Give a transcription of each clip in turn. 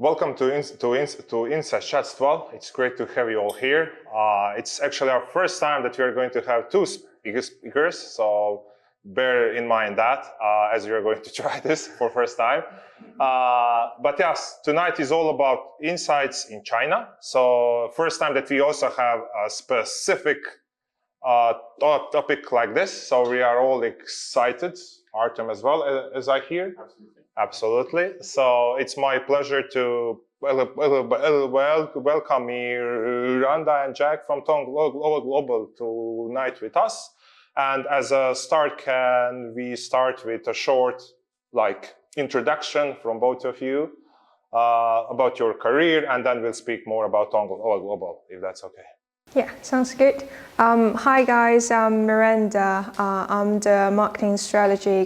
Welcome to IC12. It's great to have you all here. It's actually our first time that we are going to have two speakers, so bear in mind that as we are going to try this for first time. But yes, tonight is all about insights in China. So first time that we also have a specific topic like this. So we are all excited. Artem as well, as I hear. Absolutely. So it's my pleasure to welcome Miranda and Jack from TONG Global tonight with us. And as a start, can we start with a short introduction from both of you about your career, and then we'll speak more about TONG Global, if that's okay. Yeah, sounds good. Hi guys, I'm Miranda. I'm the marketing strategy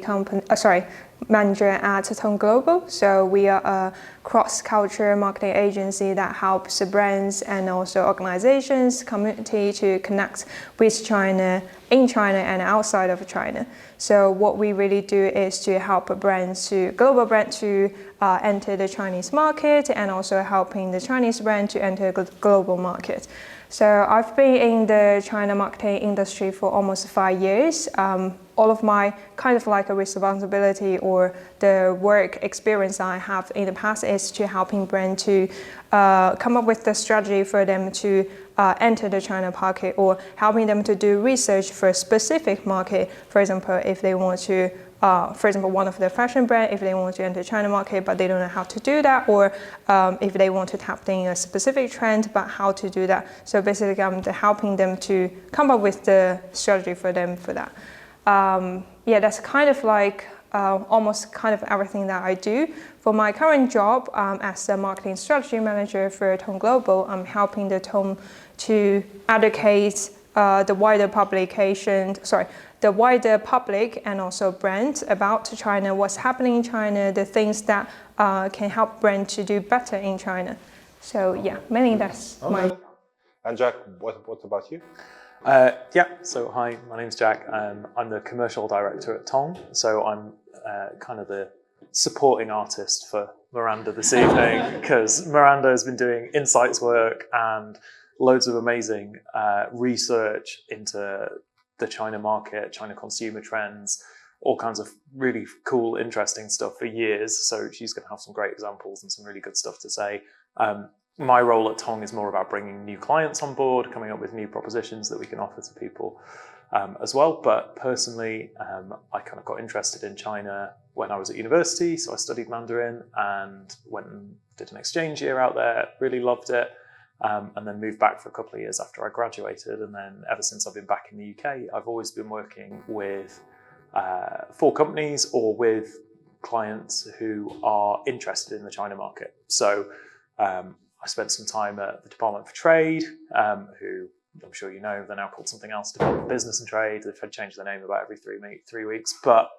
manager at TONG Global. So we are a cross-cultural marketing agency that helps brands and also organizations, community to connect with China, in China and outside of China. So what we really do is to help global brands to enter the Chinese market, and also helping the Chinese brand to enter the global market. So I've been in the China marketing industry for almost 5 years. All of my a responsibility or the work experience I have in the past is to helping brands to come up with the strategy for them to enter the China market, or helping them to do research for a specific market. For example, if they want to one of the fashion brand, if they want to enter China market, but they don't know how to do that, or if they want to tap in a specific trend, but how to do that. So basically, I'm helping them to come up with the strategy for them for that. Yeah, that's almost everything that I do. For my current job as a marketing strategy manager for TONG Global, I'm helping the TONG to educate the wider public and also brands about China, what's happening in China, the things that can help brands to do better in China. So yeah, mainly that's my. And Jack, what about you? So hi, my name's Jack. I'm the commercial director at TONG. So I'm kind of the supporting artist for Miranda this evening, because Miranda has been doing insights work and loads of amazing research into the China market, China consumer trends, all kinds of really cool, interesting stuff for years. So she's going to have some great examples and some really good stuff to say. My role at TONG is more about bringing new clients on board, coming up with new propositions that we can offer to people as well. But personally, I kind of got interested in China when I was at university. So I studied Mandarin and went and did an exchange year out there, really loved it. And then moved back for a couple of years after I graduated. And then ever since I've been back in the UK, I've always been working with for companies or with clients who are interested in the China market. So I spent some time at the Department for Trade, who I'm sure you know, they're now called something else, Department of Business and Trade. They've had changed their name about every 3 weeks. But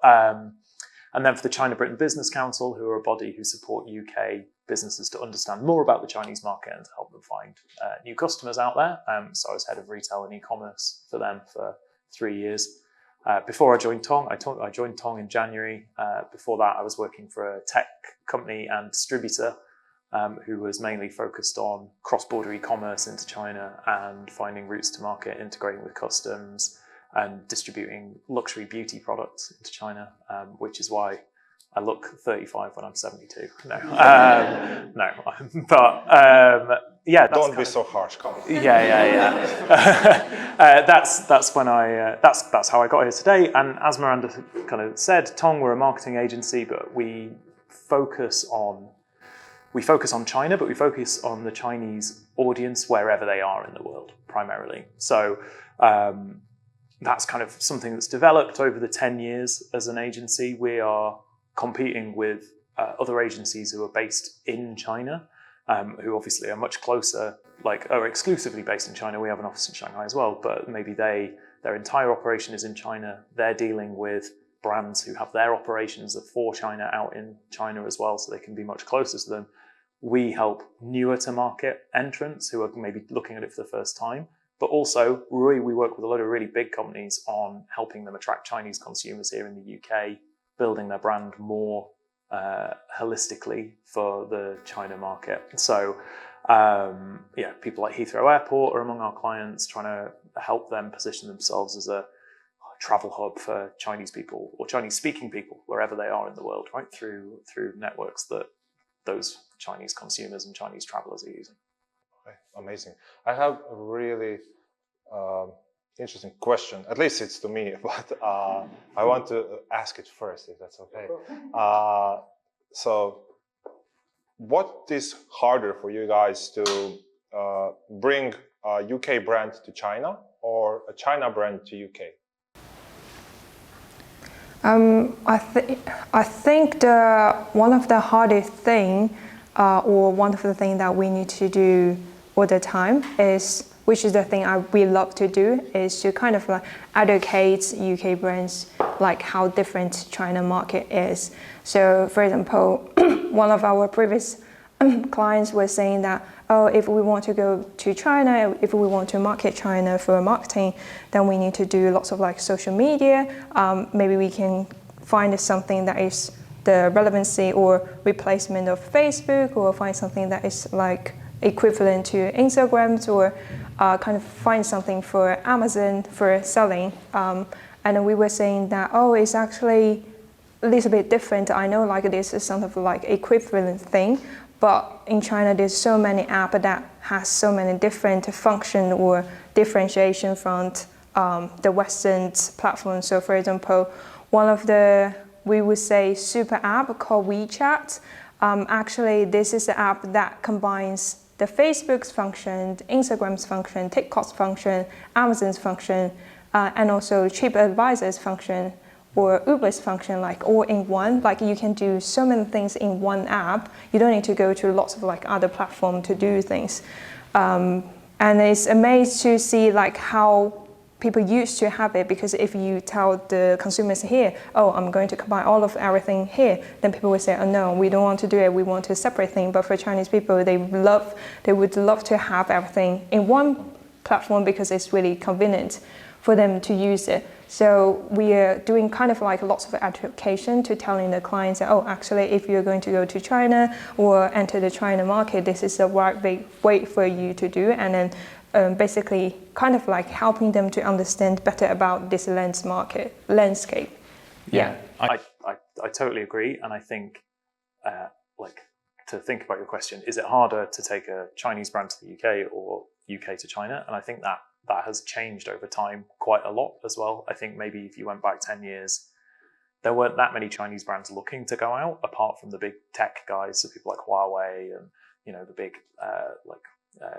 and then for the China-Britain Business Council, who are a body who support UK businesses to understand more about the Chinese market and to help them find new customers out there. So I was head of retail and e-commerce for them for 3 years. Before I joined TONG, I joined TONG in January. Before that, I was working for a tech company and distributor who was mainly focused on cross-border e-commerce into China and finding routes to market, integrating with customs, and distributing luxury beauty products into China, which is why I look 35 when I'm 72. No, but yeah. Don't be so harsh. Come on. Yeah. That's when that's how I got here today. And as Miranda kind of said, TONG, we're a marketing agency, but we focus on China, but we focus on the Chinese audience wherever they are in the world, primarily. So that's kind of something that's developed over the 10 years as an agency. We are competing with other agencies who are based in China, who obviously are much closer, are exclusively based in China. We have an office in Shanghai as well, but maybe their entire operation is in China. They're dealing with brands who have their operations for China out in China as well, so they can be much closer to them. We help newer to market entrants who are maybe looking at it for the first time, but also we work with a lot of really big companies on helping them attract Chinese consumers here in the UK, building their brand more holistically for the China market. So yeah, people like Heathrow Airport are among our clients, trying to help them position themselves as a travel hub for Chinese people or Chinese speaking people wherever they are in the world, right? Through networks that those Chinese consumers and Chinese travelers are using. Okay, amazing. I have a really interesting question. At least it's to me, but I want to ask it first, if that's okay. So, what is harder for you guys to bring a UK brand to China or a China brand to UK? I think one of the hardest thing, or one of the things that we need to do all the time is, which is the thing we love to do, is to kind of like educate UK brands like how different China market is. So, for example, one of our previous clients was saying that, oh, if we want to go to China, if we want to market China for marketing, then we need to do lots of like social media. Maybe we can find something that is the relevancy or replacement of Facebook, or find something that is like equivalent to Instagram, or kind of find something for Amazon for selling. And then we were saying that, oh, it's actually a little bit different. I know like this is sort of like equivalent thing, but in China there's so many apps that has so many different function or differentiation from the Western platform. So for example, one of the, we would say, super app called WeChat. Actually, this is the app that combines the Facebook's function, Instagram's function, TikTok's function, Amazon's function, and also TripAdvisor's function, or Uber's function, like all in one. Like you can do so many things in one app. You don't need to go to lots of like other platforms to do things. And it's amazing to see like how people used to have it, because if you tell the consumers here, oh, I'm going to combine all of everything here, then people will say, oh no, we don't want to do it, we want to separate things. But for Chinese people, they would love to have everything in one platform because it's really convenient for them to use it. So we are doing kind of like lots of education to telling the clients that, oh, actually, if you're going to go to China or enter the China market, this is the right way for you to do. And then basically kind of like helping them to understand better about this landscape. Yeah. I totally agree. And I think, like, to think about your question, is it harder to take a Chinese brand to the UK or UK to China? And I think that has changed over time quite a lot as well. I think maybe if you went back 10 years, there weren't that many Chinese brands looking to go out, apart from the big tech guys, so people like Huawei and, you know, the big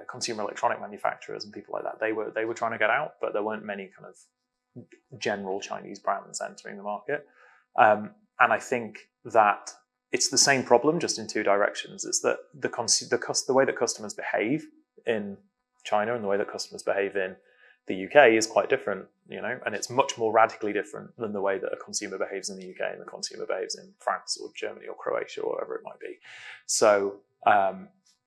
consumer electronic manufacturers and people like that. They were trying to get out, but there weren't many kind of general Chinese brands entering the market. And I think that it's the same problem, just in two directions. It's that the way that customers behave in China and the way that customers behave in the UK is quite different, you know, and it's much more radically different than the way that a consumer behaves in the UK and the consumer behaves in France or Germany or Croatia or wherever it might be. So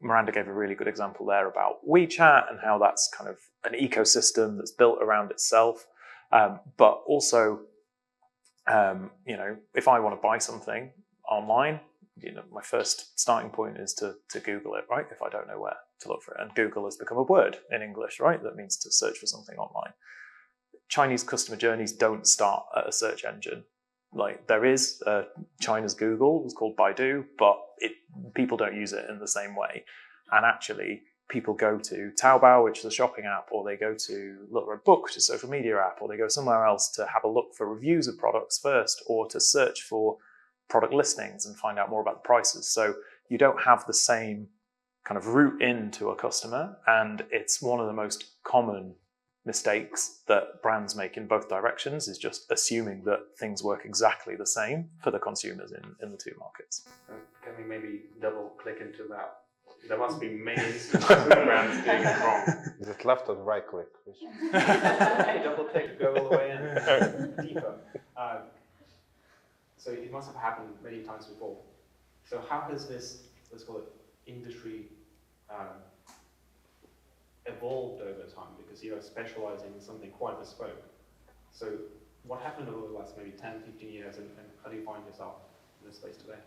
Miranda gave a really good example there about WeChat and how that's kind of an ecosystem that's built around itself. But also, you know, if I want to buy something online, you know, my first starting point is to Google it, right? If I don't know where to look for it. And Google has become a word in English, right? That means to search for something online. Chinese customer journeys don't start at a search engine. Like there is China's Google, it's called Baidu, but people don't use it in the same way. And actually, people go to Taobao, which is a shopping app, or they go to Look for a Book, which is a social media app, or they go somewhere else to have a look for reviews of products first, or to search for product listings and find out more about the prices. So you don't have the same kind of route into a customer, and it's one of the most common mistakes that brands make in both directions, is just assuming that things work exactly the same for the consumers in the two markets. Can we maybe double click into that? There must be many instances where brands doing it wrong. Is it left or right click? Hey, double click, go all the way in deeper. So it must have happened many times before. So how has this, let's call it, industry evolved over time? Because you are specializing in something quite bespoke. So what happened over the last maybe 10, 15 years, and how do you find yourself in this space today?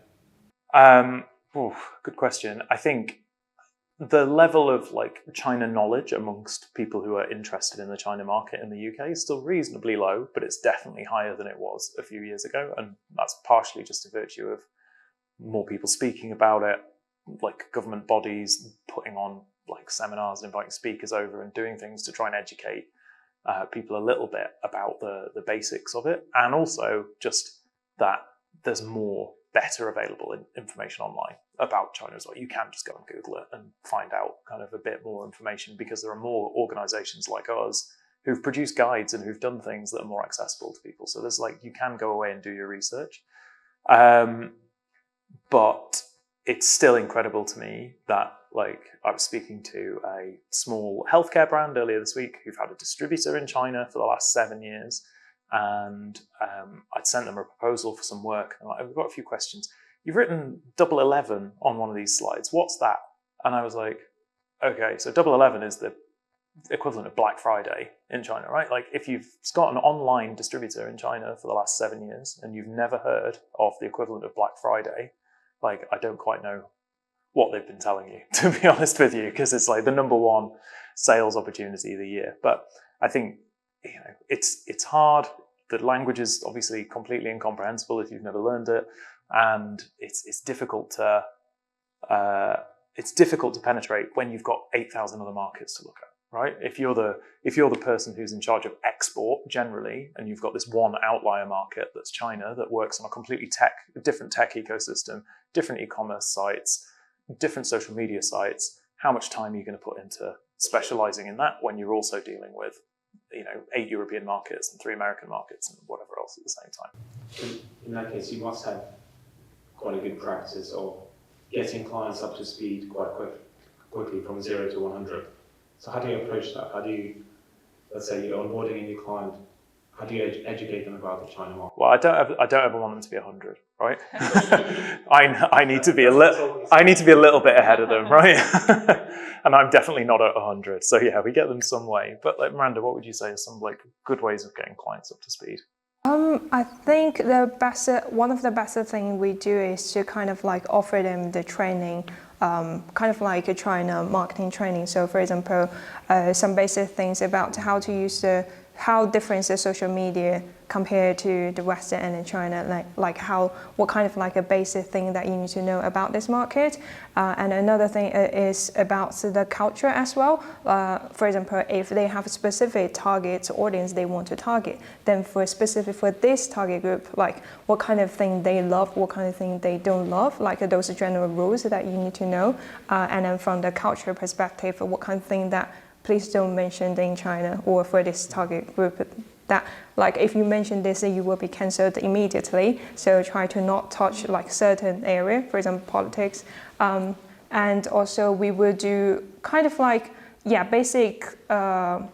Good question. I think the level of like China knowledge amongst people who are interested in the China market in the UK is still reasonably low, but it's definitely higher than it was a few years ago. And that's partially just a virtue of more people speaking about it, like government bodies putting on like seminars, inviting speakers over and doing things to try and educate people a little bit about the basics of it. And also just that there's more better available information online about China as well. You can just go and Google it and find out kind of a bit more information because there are more organizations like us who've produced guides and who've done things that are more accessible to people. So there's like, you can go away and do your research. But it's still incredible to me that like I was speaking to a small healthcare brand earlier this week who've had a distributor in China for the last 7 years. And I'd sent them a proposal for some work. And I've got a few questions. You've written 11 on one of these slides. What's that? And I was like, okay, so 11 is the equivalent of Black Friday in China, right? Like if you've got an online distributor in China for the last 7 years and you've never heard of the equivalent of Black Friday, like I don't quite know what they've been telling you, to be honest with you, because it's like the #1 sales opportunity of the year. But I think, you know, it's hard. The language is obviously completely incomprehensible if you've never learned it, and it's difficult to penetrate when you've got 8,000 other markets to look at, right? If you're the person who's in charge of export generally, and you've got this one outlier market that's China that works on a completely different tech ecosystem, different e-commerce sites, different social media sites, how much time are you going to put into specializing in that when you're also dealing with, you know, 8 European markets and 3 American markets and whatever else at the same time? In that case, you must have quite a good practice of getting clients up to speed quite quickly from 0 to 100. So how do you approach that? How do you, let's say you're onboarding a new client, how do you educate them about the China market? Well, I don't ever want them to be 100, right? I need to be a little bit ahead of them, right? And I'm definitely not at 100. So yeah, we get them some way. But like Miranda, what would you say are some like good ways of getting clients up to speed? I think one of the best things we do is to kind of like offer them the training, kind of like a China marketing training. So for example, some basic things about how to use how different is social media compared to the Western and in China, what kind of like a basic thing that you need to know about this market. And another thing is about the culture as well. For example, if they have a specific target audience they want to target, then for this target group, like what kind of thing they love, what kind of thing they don't love, like those general rules that you need to know. And then from the culture perspective, what kind of thing that please don't mention in China or for this target group that like if you mention this you will be cancelled immediately, so try to not touch like certain area, for example politics, and also we will do kind of like basic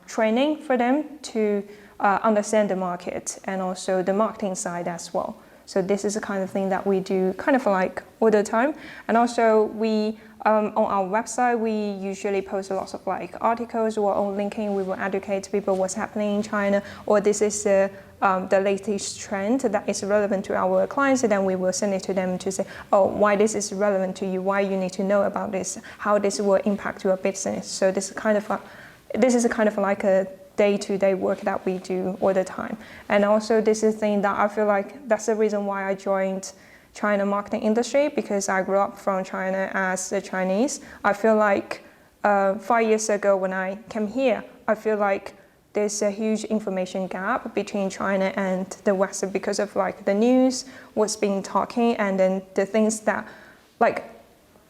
training for them to understand the market and also the marketing side as well. So this is the kind of thing that we do kind of like all the time. And also we on our website we usually post lots of like articles, or on LinkedIn we will educate people what's happening in China, or this is the latest trend that is relevant to our clients, and then we will send it to them to say, oh, why this is relevant to you, why you need to know about this, how this will impact your business. So this is kind of like a day-to-day work that we do all the time. And also this is the thing that I feel like that's the reason why I joined China marketing industry, because I grew up from China as a Chinese. I feel like 5 years ago when I came here, I feel like there's a huge information gap between China and the West because of like the news, what's being talking, and then the things that like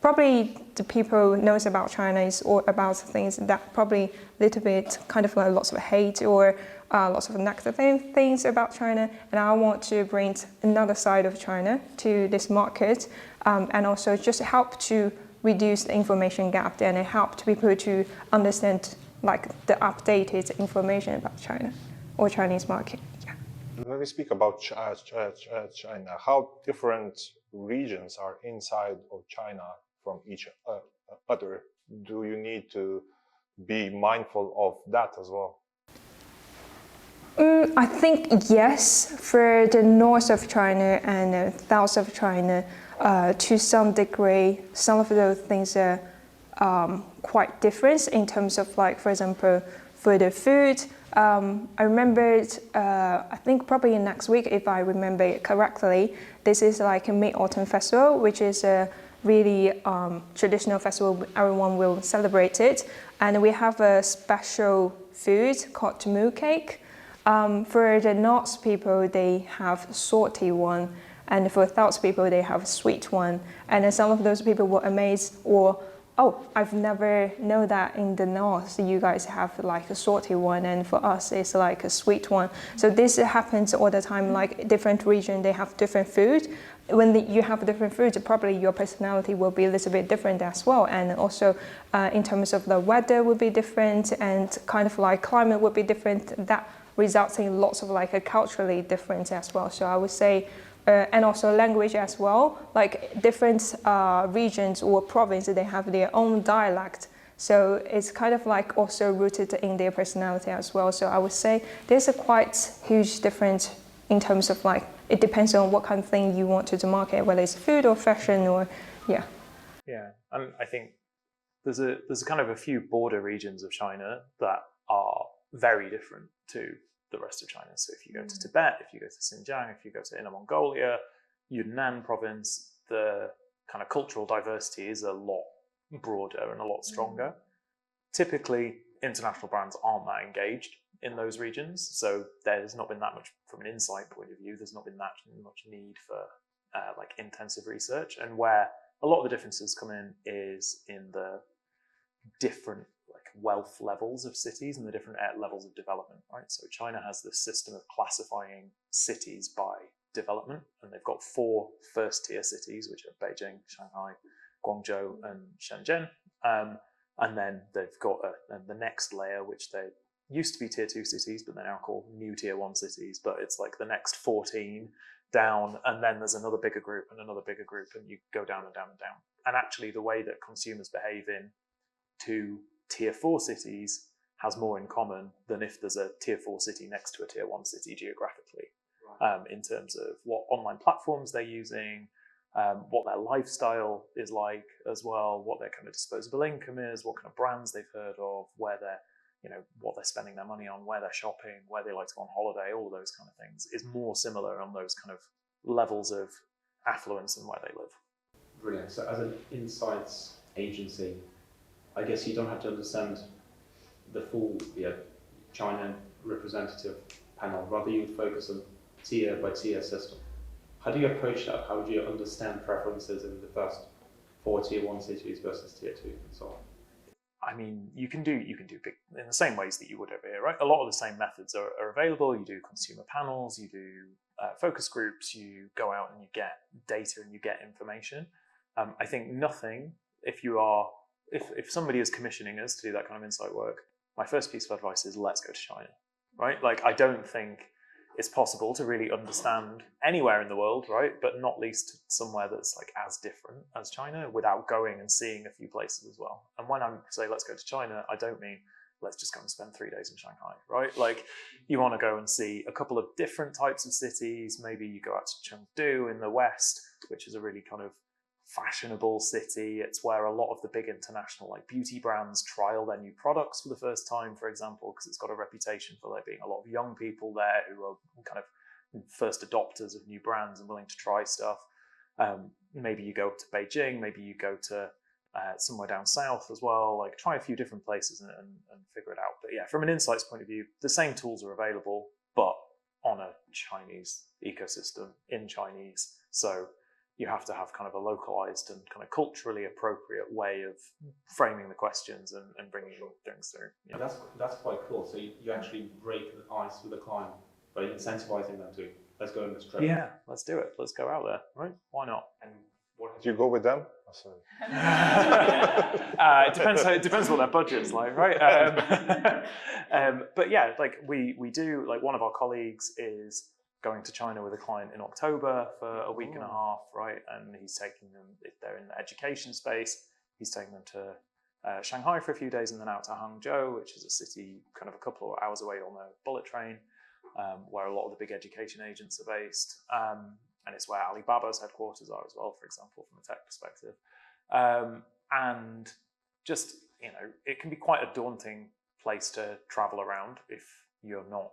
probably the people knows about China is all about things that probably a little bit kind of like lots of hate or lots of negative things about China. And I want to bring another side of China to this market, and also just help to reduce the information gap and help people to understand like the updated information about China or Chinese market. Yeah. When we speak about China, how different regions are inside of China from each other? Do you need to be mindful of that as well? I think yes, for the north of China and the south of China, to some degree, some of those things are quite different in terms of, like, for example, for the food. I remembered, I think probably next week, if I remember it correctly, this is like a Mid-Autumn Festival, which is a really traditional festival. Everyone will celebrate it. And we have a special food called moo cake. For the North people, they have salty one. And for South people, they have sweet one. And then some of those people were amazed, or, oh, I've never known that in the North you guys have like a salty one, and for us it's like a sweet one. So this happens all the time, like different region, they have different food. When you have different foods, probably your personality will be a little bit different as well. And also in terms of the weather will be different, and kind of like climate will be different. That results in lots of like a culturally different as well. So I would say, and also language as well, like different regions or provinces, they have their own dialect. So it's kind of like also rooted in their personality as well. So I would say there's a quite huge difference in terms of, like, it depends on what kind of thing you want to market, whether it's food or fashion or, yeah. Yeah, and I think there's a kind of a few border regions of China that are very different to the rest of China. So if you go to Tibet, if you go to Xinjiang, if you go to Inner Mongolia, Yunnan province, the kind of cultural diversity is a lot broader and a lot stronger. Typically, international brands aren't that engaged in those regions, so there's not been that much, from an insight point of view, there's not been that much need for like intensive research. And where a lot of the differences come in is in the different like wealth levels of cities and the different levels of development, right? So China has this system of classifying cities by development, and they've got 4 first-tier cities, which are Beijing, Shanghai, Guangzhou, and Shenzhen. And then they've got the next layer, which they used to be tier 2 cities, but they're now called new tier 1 cities. But it's like the next 14 down, and then there's another bigger group and another bigger group, and you go down and down and down. And actually, the way that consumers behave in 2 tier 4 cities has more in common than if there's a tier 4 city next to a tier 1 city geographically, in terms of what online platforms they're using, what their lifestyle is like as well, what their kind of disposable income is, what kind of brands they've heard of, where they're, what they're spending their money on, where they're shopping, where they like to go on holiday, all of those kind of things is more similar on those kind of levels of affluence and where they live. Brilliant. So as an insights agency, I guess you don't have to understand the full China representative panel, rather you would focus on tier by tier system. How do you approach that? How would you understand preferences in the first 4 tier 1 cities versus tier 2 and so on? I mean, you can do big, in the same ways that you would over here, right? A lot of the same methods are available. You do consumer panels, you do focus groups, you go out and you get data and you get information. I think nothing, if somebody is commissioning us to do that kind of insight work, my first piece of advice is let's go to China, right? Like, I don't think it's possible to really understand anywhere in the world, right? But not least somewhere that's like as different as China without going and seeing a few places as well. And when I say let's go to China, I don't mean let's just go and spend 3 days in Shanghai, right? Like, you want to go and see a couple of different types of cities. Maybe you go out to Chengdu in the west, which is a really kind of fashionable city. It's where a lot of the big international like beauty brands trial their new products for the first time, for example, because it's got a reputation for there being a lot of young people there who are kind of first adopters of new brands and willing to try stuff. Maybe you go up to Beijing, maybe you go to somewhere down south as well, like try a few different places and figure it out. But yeah, from an insights point of view, the same tools are available, but on a Chinese ecosystem in Chinese. So you have to have kind of a localized and kind of culturally appropriate way of framing the questions and bringing things through. Yeah. That's quite cool. So you actually break the ice with the client by incentivizing them to, let's go on this trip. Yeah, let's do it. Let's go out there, right? Why not? And what Do you go with them? Oh, sorry. It depends what their budget's like, right? But yeah, like we do, like one of our colleagues is going to China with a client in October for a week and a half, right? And he's taking them, if they're in the education space, he's taking them to Shanghai for a few days and then out to Hangzhou, which is a city kind of a couple of hours away on a bullet train, where a lot of the big education agents are based. and it's where Alibaba's headquarters are as well, for example, from a tech perspective. And just, it can be quite a daunting place to travel around if you've not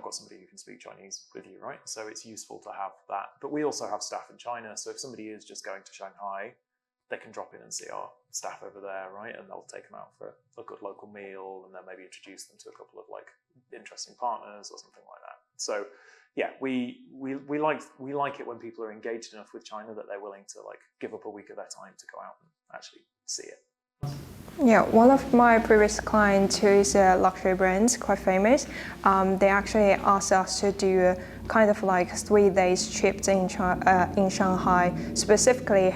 got somebody who can speak Chinese with you, right? So it's useful to have that. But we also have staff in China, so if somebody is just going to Shanghai, they can drop in and see our staff over there, right? And they'll take them out for a good local meal, and then maybe introduce them to a couple of interesting partners or something like that. So yeah, we like it when people are engaged enough with China that they're willing to give up a week of their time to go out and actually see it. Yeah, one of my previous clients who is a luxury brand, quite famous, they actually asked us to do a kind of 3 days trip in Shanghai, specifically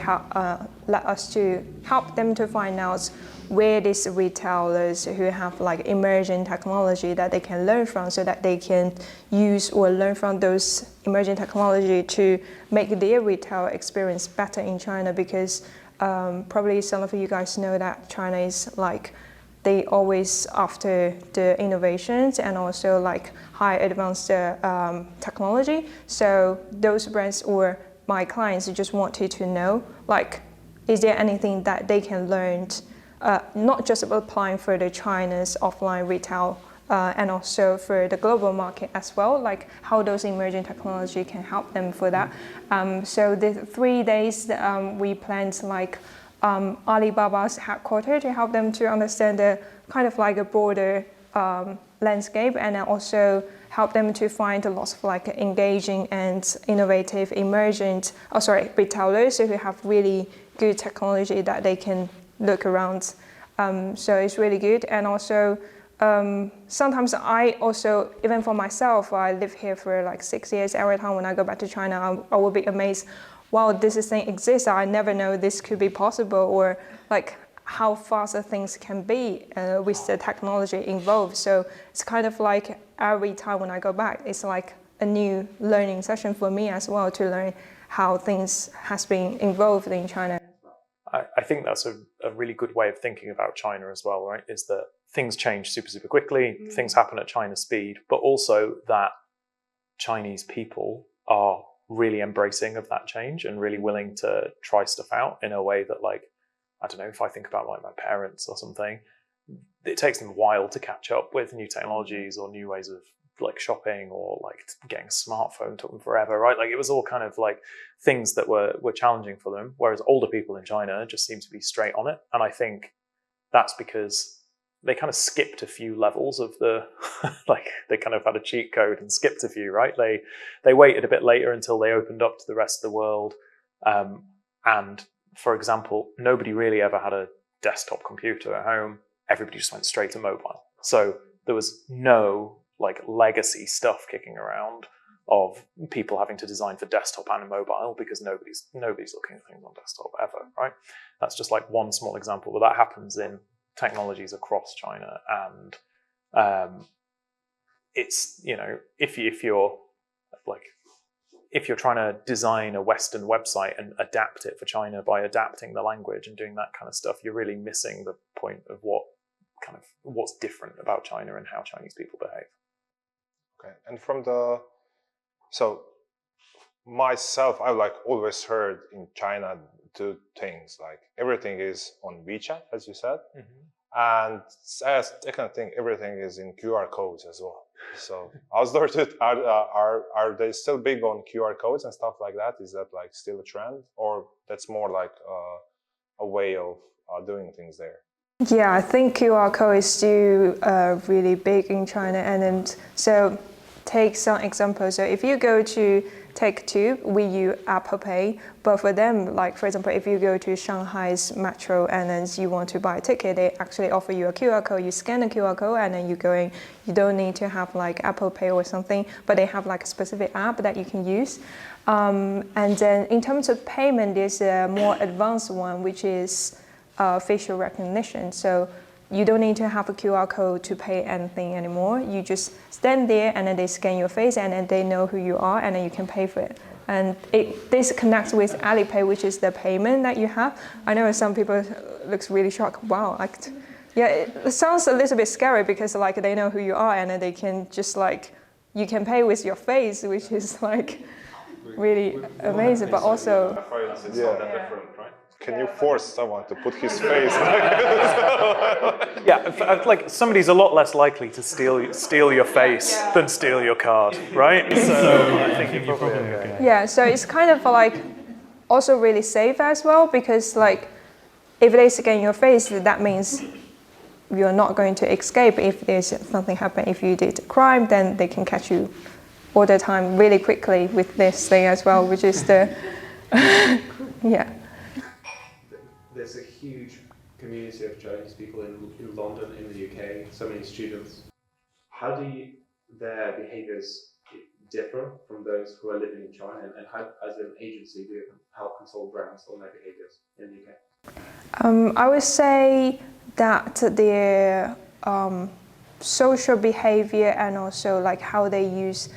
let us to help them to find out where these retailers who have emerging technology that they can learn from, so that they can use or learn from those emerging technology to make their retail experience better in China. Because probably some of you guys know that China is they always after the innovations and also high advanced technology. So those brands or my clients just wanted to know is there anything that they can learn, not just applying for the China's offline retail and also for the global market as well, how those emerging technology can help them for that. So the 3 days we planned Alibaba's headquarters to help them to understand the kind of a broader landscape, and then also help them to find lots of engaging and innovative retailers who have really good technology that they can look around. So it's really good. And also sometimes I also, even for myself, I live here for 6 years. Every time when I go back to China, I will be amazed, wow, this thing exists. I never know this could be possible, or how fast things can be with the technology involved. So it's kind of every time when I go back, it's a new learning session for me as well, to learn how things has been involved in China. I think that's a really good way of thinking about China as well, right? Is that things change super, super quickly, things happen at China speed, but also that Chinese people are really embracing of that change and really willing to try stuff out in a way that I don't know, if I think about my parents or something, it takes them a while to catch up with new technologies or new ways of shopping, or getting a smartphone took them forever, right? It was all kind of things that were challenging for them, whereas older people in China just seem to be straight on it. And I think that's because they kind of skipped a few levels of the they kind of had a cheat code and skipped a few, right? They waited a bit later until they opened up to the rest of the world. And for example, nobody really ever had a desktop computer at home. Everybody just went straight to mobile. So there was no legacy stuff kicking around of people having to design for desktop and mobile, because nobody's looking at things on desktop ever, right? That's just one small example, but that happens in technologies across China. And it's, if you're trying to design a Western website and adapt it for China by adapting the language and doing that kind of stuff, you're really missing the point of what's different about China and how Chinese people behave. Okay, and so myself, I've always heard in China 2 things, everything is on WeChat, as you said, and as I kind of think everything is in QR codes as well. So I was wondering, are they still big on QR codes and stuff like that? Is that still a trend, or that's more a way of doing things there? Yeah, I think QR code is still really big in China. And then, so take some examples. So if you go to take Tube, we use Apple Pay. But for them, for example, if you go to Shanghai's metro and then you want to buy a ticket, they actually offer you a QR code. You scan the QR code and then you don't need to have Apple Pay or something, but they have a specific app that you can use. And then in terms of payment, there's a more advanced one, which is facial recognition. So you don't need to have a QR code to pay anything anymore. You just stand there and then they scan your face and then they know who you are and then you can pay for it. And this connects with Alipay, which is the payment that you have. I know some people looks really shocked. Wow, yeah, it sounds a little bit scary because they know who you are and then they can just you can pay with your face, which is really amazing, but also It's not that different, right? Can you force someone to put his face? Yeah, like somebody's a lot less likely to steal your face than steal your card, right? So I think you're probably okay. yeah, so it's kind of like also really safe as well, because like if they scan your face, that means you're not going to escape if there's something happen. If you did a crime, then they can catch you all the time really quickly with this thing as well, which is the yeah. There's a huge community of Chinese people in London, in the UK, so many students. How do their behaviours differ from those who are living in China, and how, as an agency, do you help console brands on their behaviours in the UK? I would say that their social behavior and also like how they use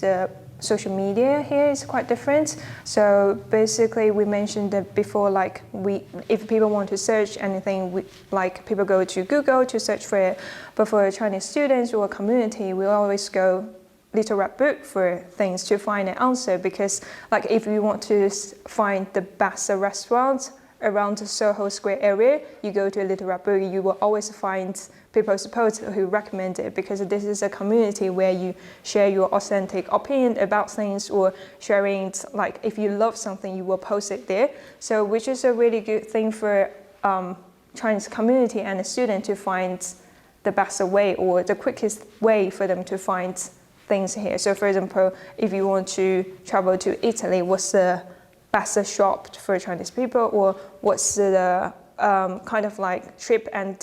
the social media here is quite different. So basically, we mentioned that before, like if people want to search anything, like people go to Google to search for it. But for Chinese students or community, we always go Little Red Book for things to find an answer, because like if you want to find the best restaurant around the Soho Square area, you go to a Little Red Book, you will always find people's posts who recommend it, because this is a community where you share your authentic opinion about things, or sharing, like if you love something, you will post it there. So which is a really good thing for Chinese community and a student to find the best way or the quickest way for them to find things here. So for example, if you want to travel to Italy, what's the best shop for Chinese people, or what's the kind of like tricks and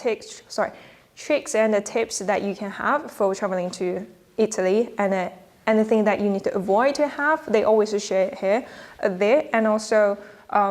the tips that you can have for traveling to Italy, and anything that you need to avoid to have, they always share it here, there. And also,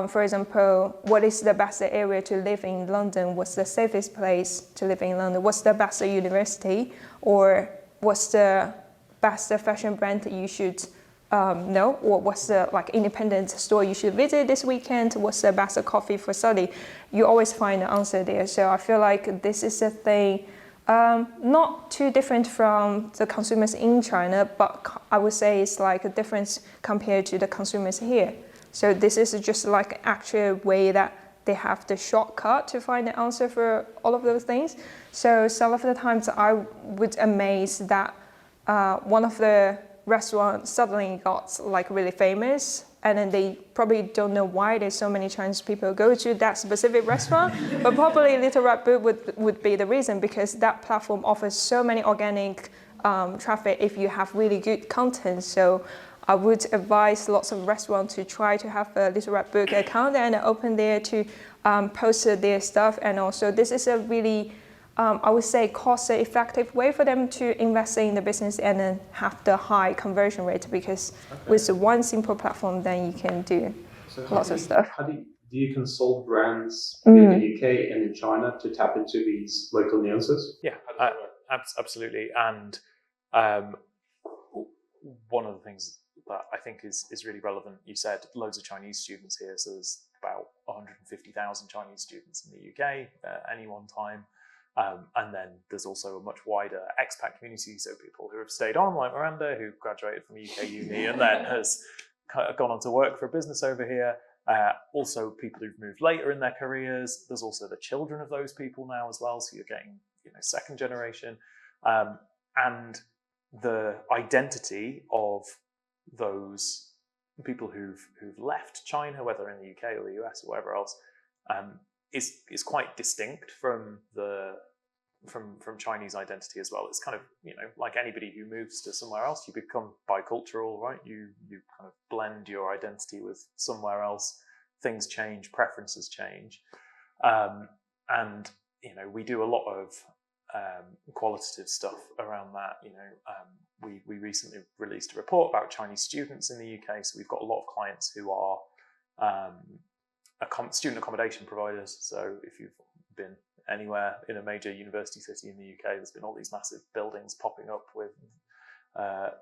for example, what is the best area to live in London? What's the safest place to live in London? What's the best university? Or what's the best fashion brand that you should know? Or what's the like independent store you should visit this weekend? What's the best coffee for study? You always find the answer there. So I feel like this is a thing not too different from the consumers in China, but I would say it's like a difference compared to the consumers here. So this is just like actual way that they have the shortcut to find the answer for all of those things. So some of the times I would amaze that one of the restaurants suddenly got like really famous, and then they probably don't know why there's so many Chinese people go to that specific restaurant, but probably Little Red Book would be the reason, because that platform offers so many organic traffic if you have really good content. So I would advise lots of restaurants to try to have a Little Red Book account and open there to post their stuff. And also this is a really I would say cost-effective way for them to invest in the business and then have the high conversion rate, because with one simple platform, then you can do lots of stuff. How do you consult brands in the UK and in China to tap into these local nuances? Yeah, absolutely. And one of the things that I think is really relevant, you said loads of Chinese students here, so there's about 150,000 Chinese students in the UK at any one time. And then there's also a much wider expat community, so people who have stayed on, like Miranda, who graduated from UK uni and then has gone on to work for a business over here. Also people who've moved later in their careers. There's also the children of those people now as well, so you're getting second generation. And the identity of those people who've left China, whether in the UK or the US or wherever else, is quite distinct from Chinese identity as well. It's kind of like anybody who moves to somewhere else, you become bicultural, right? You kind of blend your identity with somewhere else. Things change, preferences change, and we do a lot of qualitative stuff around that. We recently released a report about Chinese students in the UK, so we've got a lot of clients who are student accommodation providers. So if you've been anywhere in a major university city in the UK, there's been all these massive buildings popping up with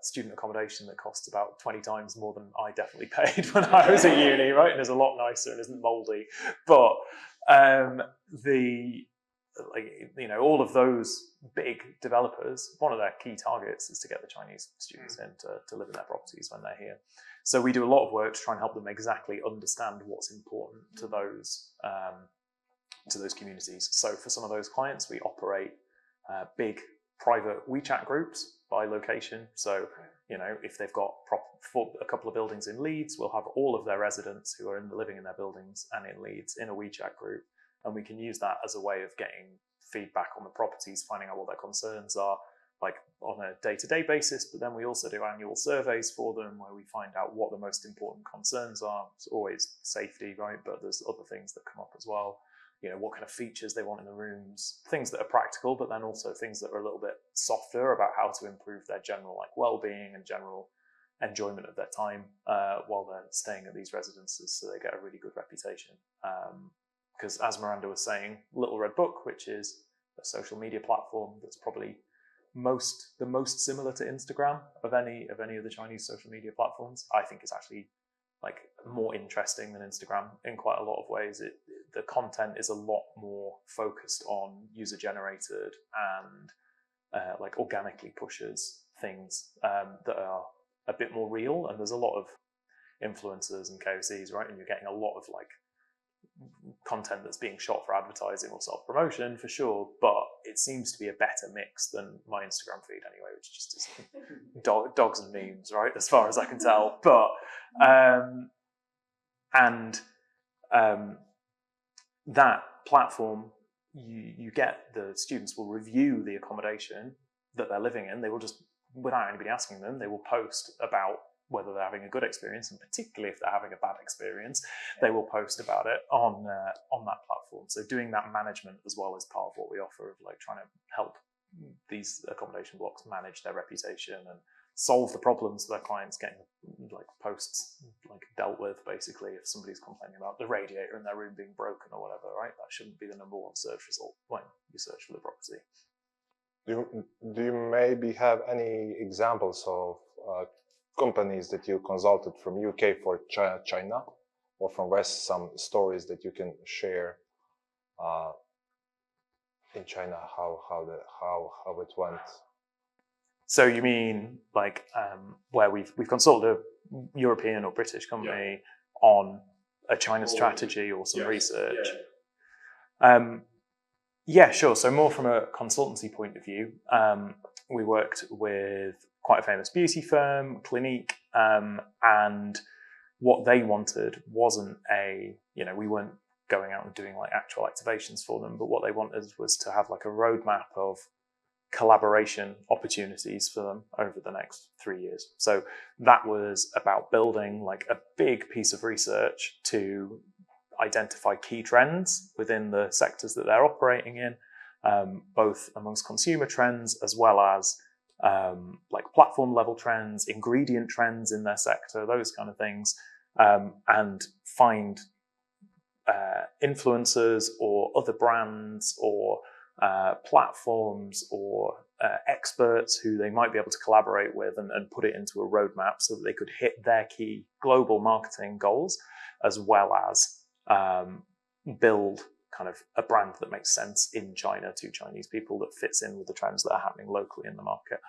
student accommodation that costs about 20 times more than I definitely paid when I was at uni, right? And is a lot nicer and isn't mouldy. But like, you know, all of those big developers, one of their key targets is to get the Chinese students in to live in their properties when they're here. So we do a lot of work to try and help them exactly understand what's important to those communities. So for some of those clients, we operate big private WeChat groups by location. So, you know, if they've got a couple of buildings in Leeds, we'll have all of their residents who are living in their buildings and in Leeds in a WeChat group. And we can use that as a way of getting feedback on the properties, finding out what their concerns are, like on a day-to-day basis. But then we also do annual surveys for them where we find out what the most important concerns are. It's always safety, right? But there's other things that come up as well. You know, what kind of features they want in the rooms, things that are practical, but then also things that are a little bit softer about how to improve their general like well-being and general enjoyment of their time while they're staying at these residences, so they get a really good reputation. Because as Miranda was saying, Little Red Book, which is a social media platform that's probably the most similar to Instagram of any of the Chinese social media platforms, I think is actually like more interesting than Instagram in quite a lot of ways. The content is a lot more focused on user generated and like organically pushes things that are a bit more real. And there's a lot of influencers and KOCs, right? And you're getting a lot of like content that's being shot for advertising or self-promotion for sure, but it seems to be a better mix than my Instagram feed anyway, which just is dogs and memes, right, as far as I can tell. But that platform, you get the students will review the accommodation that they're living in. They will just, without anybody asking them, they will post about whether they're having a good experience, and particularly if they're having a bad experience, they will post about it on that platform. So doing that management as well as part of what we offer of like trying to help these accommodation blocks manage their reputation and solve the problems their clients getting like posts like dealt with. Basically, if somebody's complaining about the radiator in their room being broken or whatever, right, that shouldn't be the #1 search result when you search for the property. Do you maybe have any examples of companies that you consulted from UK for China or from West, some stories that you can share in China, how it went? So you mean like where we've consulted a European or British company on a China strategy or some research? Yeah, sure. So more from a consultancy point of view, we worked with quite a famous beauty firm, Clinique, and what they wanted wasn't we weren't going out and doing like actual activations for them, but what they wanted was to have like a roadmap of collaboration opportunities for them over the next 3 years. So that was about building like a big piece of research to identify key trends within the sectors that they're operating in, both amongst consumer trends as well as like platform level trends, ingredient trends in their sector, those kind of things, and find influencers or other brands or platforms or experts who they might be able to collaborate with and put it into a roadmap so that they could hit their key global marketing goals, as well as build kind of a brand that makes sense in China to Chinese people that fits in with the trends that are happening locally in the market.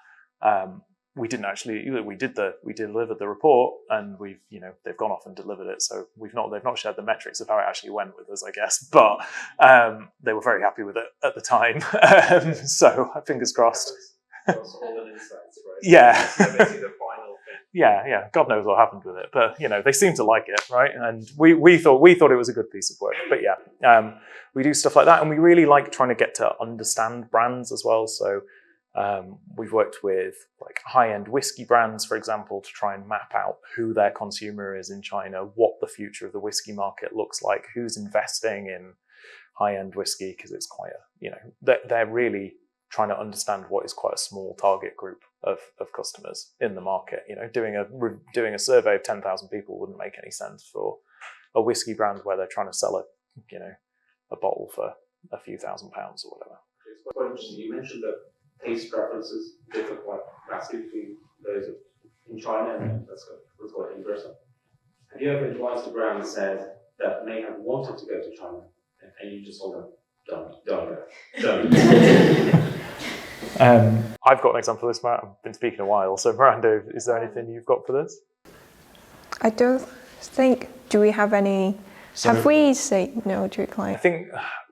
We delivered the report, and they've gone off and delivered it. So they've not shared the metrics of how it actually went with us, I guess, but they were very happy with it at the time. So fingers crossed. That's all the insights, right? Yeah. They see the final thing. Yeah. God knows what happened with it, but they seem to like it, right? And we thought it was a good piece of work. But yeah, we do stuff like that, and we really like trying to get to understand brands as well. So we've worked with like high-end whiskey brands, for example, to try and map out who their consumer is in China, what the future of the whiskey market looks like, who's investing in high-end whiskey, because it's quite they're really trying to understand what is quite a small target group of customers in the market. Doing a survey of 10,000 people wouldn't make any sense for a whiskey brand where they're trying to sell a bottle for a few £1,000s or whatever. It's quite interesting. You mentioned that taste preferences differ quite drastically between those in China, and that's quite universal. Have you ever advised a brand that may have wanted to go to China, and you just told them, Done. I've got an example of this, Matt. I've been speaking a while. So Miranda, is there anything you've got for this? I don't think, do we have any, have we said no to a I client? think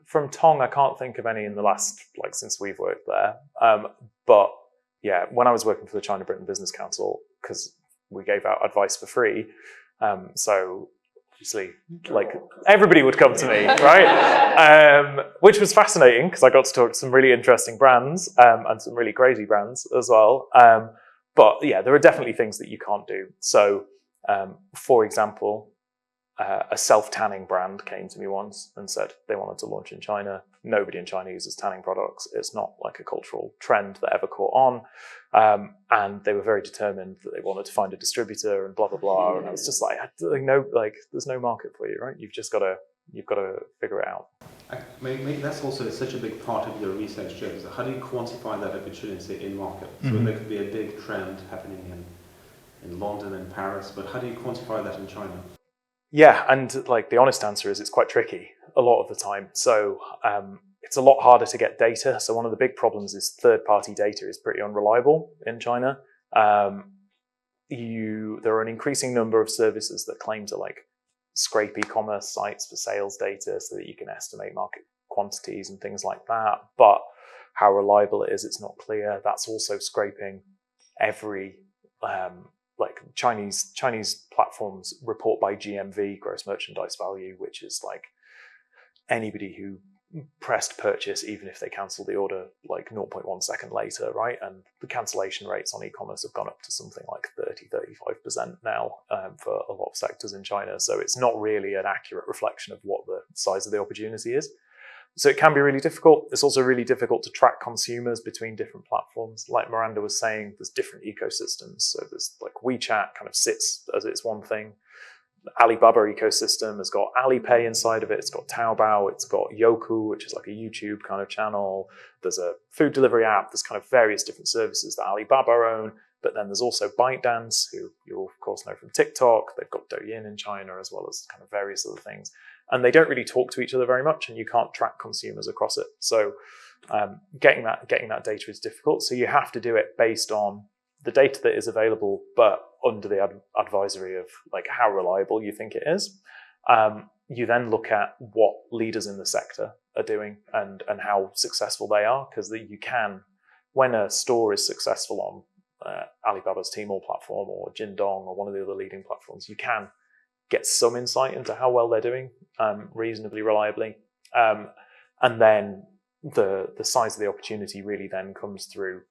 from Tong, I can't think of any in the last, like, since we've worked there. But yeah, when I was working for the China Britain Business Council, because we gave out advice for free, so obviously, like, everybody would come to me, right? Which was fascinating because I got to talk to some really interesting brands and some really crazy brands as well. But yeah, there are definitely things that you can't do. So, for example, a self-tanning brand came to me once and said they wanted to launch in China. Nobody in China uses tanning products. It's not like a cultural trend that ever caught on. And they were very determined that they wanted to find a distributor and blah, blah, blah. And I was just like, there's no market for you, right? You've got to figure it out. Maybe that's also such a big part of your research journey. So how do you quantify that opportunity in market? So there could be a big trend happening in London and Paris, but how do you quantify that in China? Yeah, and like the honest answer is it's quite tricky a lot of the time. So it's a lot harder to get data. So one of the big problems is third-party data is pretty unreliable in China. There are an increasing number of services that claim to like scrape e-commerce sites for sales data so that you can estimate market quantities and things like that. But how reliable it is, it's not clear. That's also scraping every like Chinese platforms report by GMV, gross merchandise value, which is like anybody who pressed purchase, even if they cancel the order like 0.1 second later, right? And the cancellation rates on e-commerce have gone up to something like 30-35% now for a lot of sectors in China. So it's not really an accurate reflection of what the size of the opportunity is. So it can be really difficult. It's also really difficult to track consumers between different platforms. Like Miranda was saying, there's different ecosystems. So there's like WeChat kind of sits as its one thing. The Alibaba ecosystem has got Alipay inside of it. It's got Taobao. It's got Youku, which is like a YouTube kind of channel. There's a food delivery app. There's kind of various different services that Alibaba own. But then there's also ByteDance, who you'll of course know from TikTok. They've got Douyin in China, as well as kind of various other things. And they don't really talk to each other very much, and you can't track consumers across it. So getting that data is difficult. So you have to do it based on the data that is available, but under the advisory of like how reliable you think it is. You then look at what leaders in the sector are doing and how successful they are, because you can, when a store is successful on Alibaba's Tmall platform or Jingdong or one of the other leading platforms, you can get some insight into how well they're doing reasonably reliably. And then the size of the opportunity really then comes through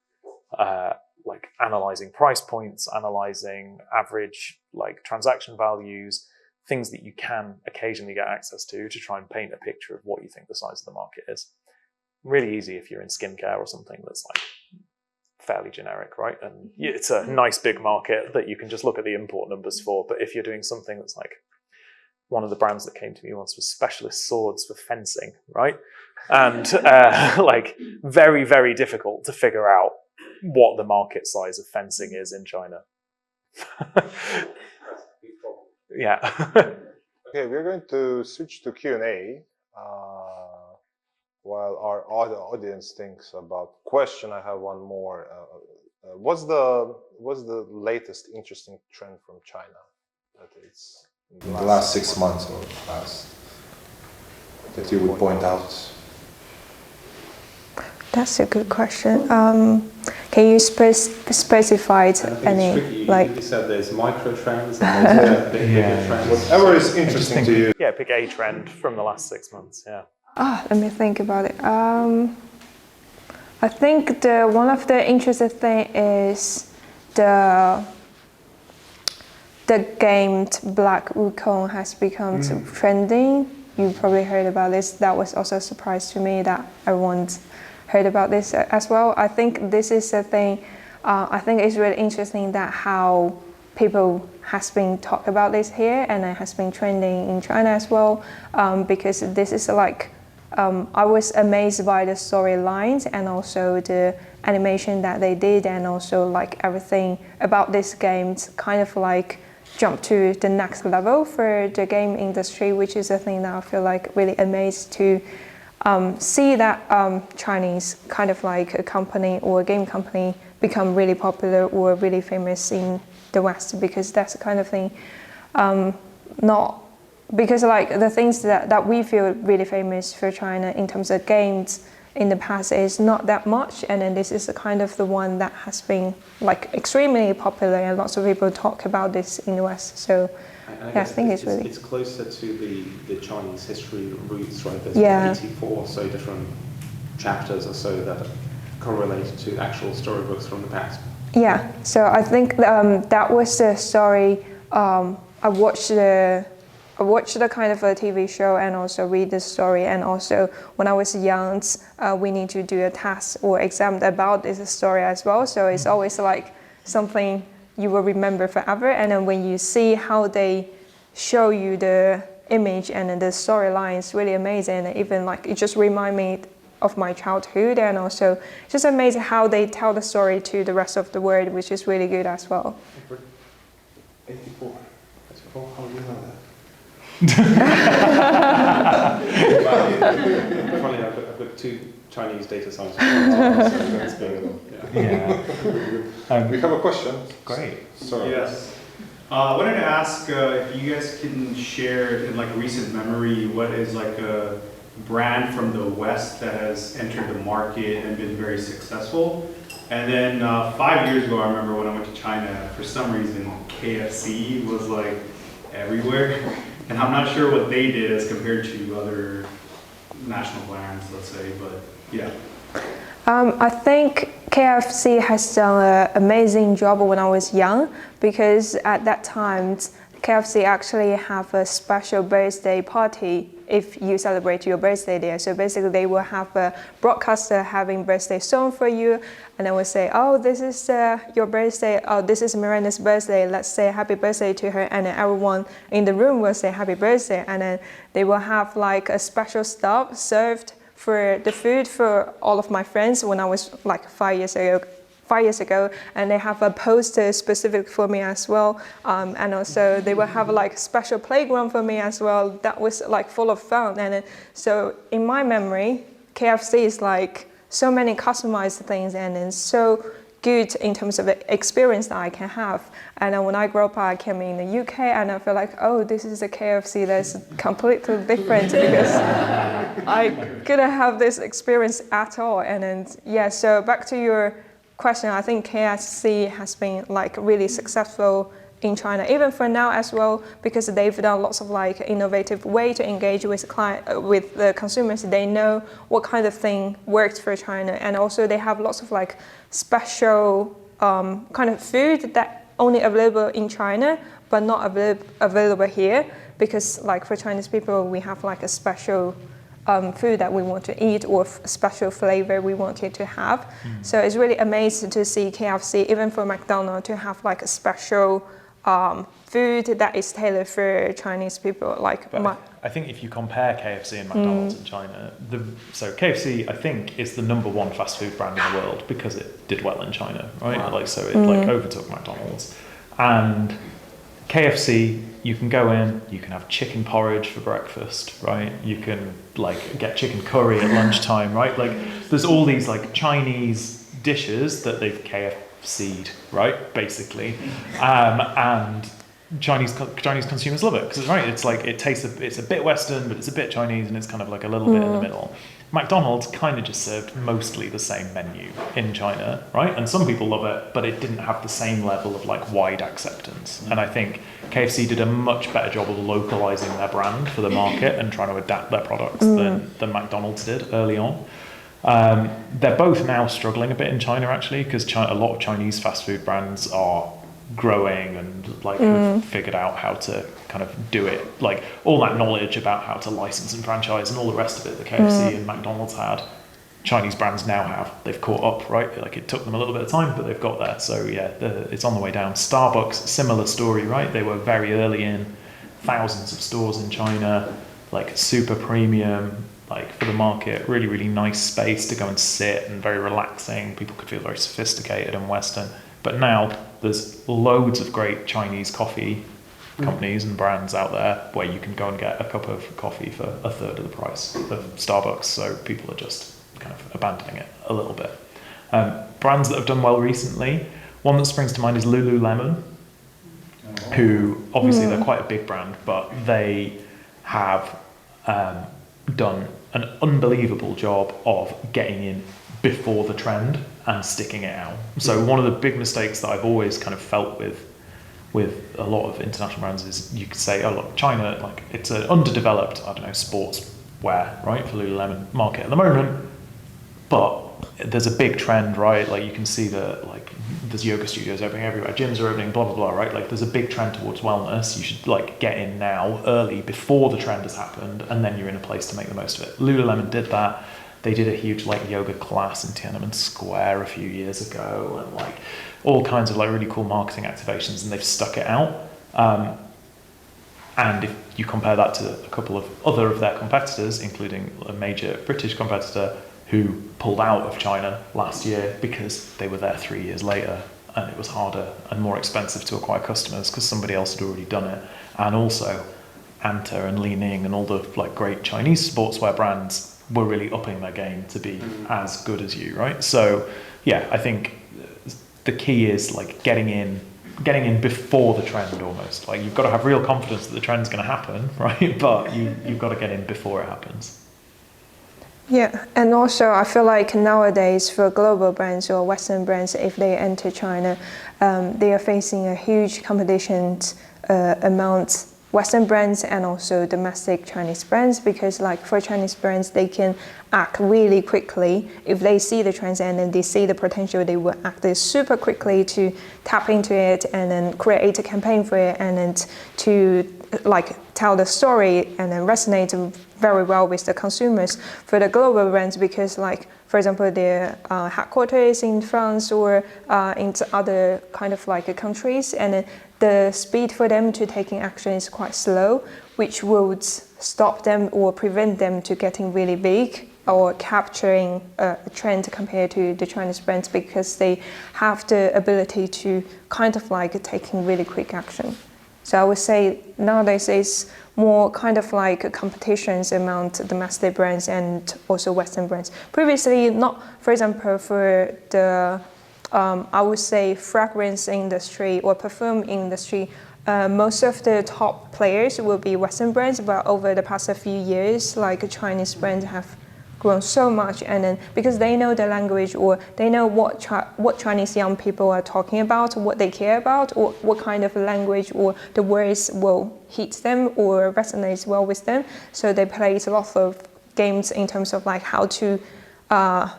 like analyzing price points, analyzing average like transaction values, things that you can occasionally get access to try and paint a picture of what you think the size of the market is. Really easy if you're in skincare or something that's like fairly generic, right? And it's a nice big market that you can just look at the import numbers for. But if you're doing something that's like, one of the brands that came to me once was specialist swords for fencing, right? And like very, very difficult to figure out what the market size of fencing is in China. Yeah. Okay, we're going to switch to Q&A while our audience thinks about question. I have one more. What's the latest interesting trend from China that it's in the last 6 months or past that you would point out? That's a good question. Can you specify any like? You said there's micro trends and there's bigger trends. Whatever is interesting to you. Yeah, pick a trend from the last 6 months. Yeah. Let me think about it. I think one of the interesting thing is the gamed Black Wukong has become trending. You probably heard about this. That was also a surprise to me that everyone heard about this as well. I think this is a thing. I think it's really interesting that how people has been talk about this here, and it has been trending in China as well. Because this is like, I was amazed by the storylines and also the animation that they did, and also like everything about this game kind of like jumped to the next level for the game industry, which is a thing that I feel like really amazed to see that Chinese kind of like a company or a game company become really popular or really famous in the West, because that's the kind of thing, not because like the things that we feel really famous for China in terms of games in the past is not that much, and then this is the kind of the one that has been like extremely popular, and lots of people talk about this in the West. So yeah, I think it's really... It's closer to the Chinese history roots, right? There's Yeah. 84 or so different chapters or so that correlate to actual storybooks from the past. Yeah, so I think that was the story. I watched the kind of a TV show and also read the story. And also when I was young, we need to do a test or exam about this story as well. So it's always like something you will remember forever. And then when you see how they show you the image and then the storyline is really amazing. And even like it just remind me of my childhood, and also just amazing how they tell the story to the rest of the world, which is really good as well. 84. How do you know that? Funny, I've got two Chinese data scientists. We have a question. Great. Sorry. Yes. I wanted to ask if you guys can share in like recent memory what is like a brand from the West that has entered the market and been very successful. And then 5 years ago, I remember when I went to China, for some reason, KFC was like everywhere. And I'm not sure what they did as compared to other national brands, let's say, but yeah. I think KFC has done an amazing job when I was young, because at that time, KFC actually have a special birthday party if you celebrate your birthday there. So basically they will have a broadcaster having birthday song for you, and they will say, oh, this is your birthday, oh, this is Miranda's birthday, let's say happy birthday to her, and then everyone in the room will say happy birthday, and then they will have like a special stuff served for the food for all of my friends when I was like 5 years ago, and they have a poster specific for me as well, and also they will have like special playground for me as well that was like full of fun. And so in my memory, KFC is like so many customized things, and it's so good in terms of the experience that I can have. And then when I grew up, I came in the UK, and I feel like, oh, this is a KFC that's completely different, because I couldn't have this experience at all. And then yeah, so back to your question, I think KFC has been like really successful in China, even for now as well, because they've done lots of like innovative way to engage with with the consumers. They know what kind of thing works for China, and also they have lots of like special kind of food that only available in China but not available here, because like for Chinese people we have like a special food that we want to eat, or special flavor we wanted to have. So it's really amazing to see KFC, even for McDonald's, to have like a special food that is tailored for Chinese people. Like, I think if you compare KFC and McDonald's in China, so KFC I think is the #1 fast food brand in the world because it did well in China, right? Wow. Like so it like overtook McDonald's. And KFC, you can go in, you can have chicken porridge for breakfast, right? You can like get chicken curry at lunchtime, right? Like there's all these like Chinese dishes that they've KFC'd, right? Basically, and Chinese consumers love it because it's like it's a bit Western, but it's a bit Chinese, and it's kind of like a little bit in the middle. McDonald's kind of just served mostly the same menu in China, right? And some people love it, but it didn't have the same level of like wide acceptance. And I think KFC did a much better job of localizing their brand for the market and trying to adapt their products than McDonald's did early on. They're both now struggling a bit in China actually, because a lot of Chinese fast food brands are growing and like have figured out how to kind of do it, like all that knowledge about how to license and franchise and all the rest of it that KFC and McDonald's had, Chinese brands now have. They've caught up, right? Like it took them a little bit of time, but they've got there. So yeah, it's on the way down. Starbucks, similar story, right? They were very early in, thousands of stores in China, like super premium, like for the market, really, really nice space to go and sit and very relaxing. People could feel very sophisticated and Western. But now there's loads of great Chinese coffee companies and brands out there where you can go and get a cup of coffee for a third of the price of Starbucks. So people are just kind of abandoning it a little bit. Brands that have done well recently, one that springs to mind is Lululemon, who obviously they're quite a big brand, but they have done an unbelievable job of getting in before the trend and sticking it out. So one of the big mistakes that I've always kind of felt with a lot of international brands is you could say, oh look, China, like it's an underdeveloped, I don't know, sports wear, right, for Lululemon market at the moment, but there's a big trend, right? Like you can see like there's yoga studios opening everywhere, gyms are opening, blah, blah, blah, right? Like there's a big trend towards wellness. You should like get in now early before the trend has happened, and then you're in a place to make the most of it. Lululemon did that. They did a huge like yoga class in Tiananmen Square a few years ago, and like all kinds of like really cool marketing activations, and they've stuck it out. And if you compare that to a couple of other of their competitors, including a major British competitor who pulled out of China last year because they were there 3 years later, and it was harder and more expensive to acquire customers because somebody else had already done it. And also Anta and Li Ning and all the like great Chinese sportswear brands were really upping their game to be as good as you, right? So yeah, I think the key is like getting in before the trend almost. Like you've got to have real confidence that the trend's going to happen, right? But you've got to get in before it happens. Yeah, and also I feel like nowadays for global brands or Western brands, if they enter China, they are facing a huge competition among Western brands and also domestic Chinese brands, because like for Chinese brands, they can act really quickly. If they see the trends and then they see the potential, they will act super quickly to tap into it and then create a campaign for it and then to like tell the story and then resonate very well with the consumers. For the global brands, because like for example their headquarters in France or in other kind of like countries, and the speed for them to taking action is quite slow, which would stop them or prevent them to getting really big or capturing a trend compared to the Chinese brands, because they have the ability to kind of like taking really quick action. So I would say nowadays it's more kind of like competitions among domestic brands and also Western brands. Previously, not, for example, for the, I would say fragrance industry or perfume industry, most of the top players will be Western brands, but over the past few years, like Chinese brands have grown so much, and then because they know the language or they know what Chinese young people are talking about, what they care about, or what kind of language or the words will hit them or resonate well with them. So they play a lot of games in terms of like how to